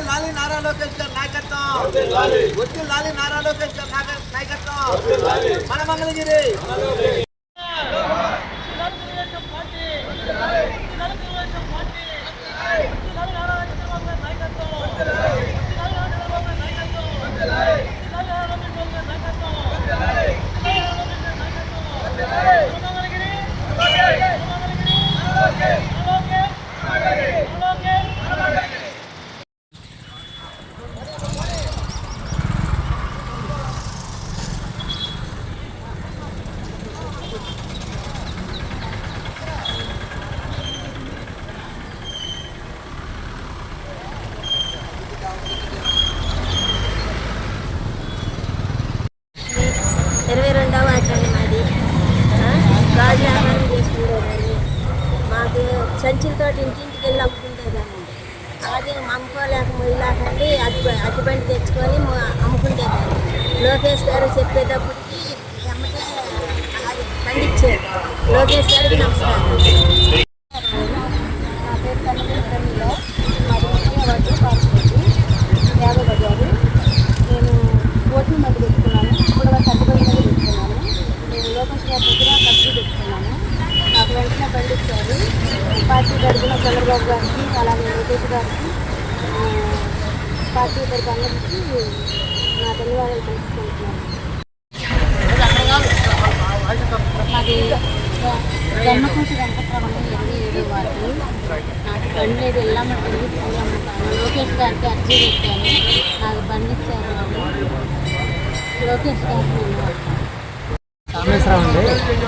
లాలి నారా లోకేష్ గారి నాయకత్వం, లాలి నారా లోకేష్ గారి నాయకత్వం, మన మంగళగిరి. గాజు వ్యాపారం చేసుకునేదాన్ని. మాకు సంచులతో ఇంటింటికి వెళ్ళి అమ్ముకుంటేదాన్ని. అదే అమ్ముకోలేక మొయ్యలేకండి అడ్డుబండి తెచ్చుకొని అమ్ముకుంటేదాన్ని. లోకేష్ గారు చెప్పేటప్పటికి ఎమ్మటే అది పండించారు. లోకేష్ గారికి నమస్కారం. నా పేరు కన్నీలో మాది వాటి పాల్గొని యాభై నేను ఓటింగ్ మధ్య పెట్టుకున్నాను. ఇప్పుడు కట్టుబడి మీద పెట్టుకున్నాను. నేను లోకేష్ గారి దగ్గర ఖర్చు పెట్టుకున్నాను. నాకు వెంటనే పండించారు. పార్టీ తరఫున చంద్రబాబు గారికి అలాగే లోకేష్ గారికి పార్టీ తరఫు అందరికీ నా ధన్యవాదాలు తెలుసుకుంటున్నాను. మాది జన్మకూటి వెంకటరమణ 27 వార్డు. నాకు బండి లేదు, వెళ్ళామంటే లోకేష్ గారికి అర్జీ పెట్టాను. నాకు బండి ఇచ్చారు. లోకేష్ గారికి కామేశ్వరం అండి.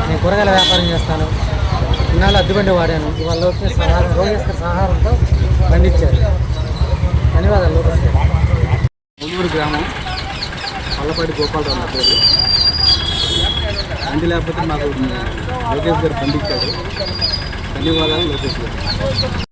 నేను కూరగాయల వ్యాపారం చేస్తాను. ఇన్నాళ్ళు అద్దెబండి వాడాను. ఇవాళ లోకేష్ గారి సహారంతో బండి ఇచ్చారు. ధన్యవాదాలు లోకేష్ గారు. ఊరు గ్రామం పల్లపాటి గోపాలరావు నా పేరు. బండి లేకపోతే మాకు లోకేష్ గారు బండి ఇచ్చారు. ధన్యవాదాలు లోకేష్ గారు.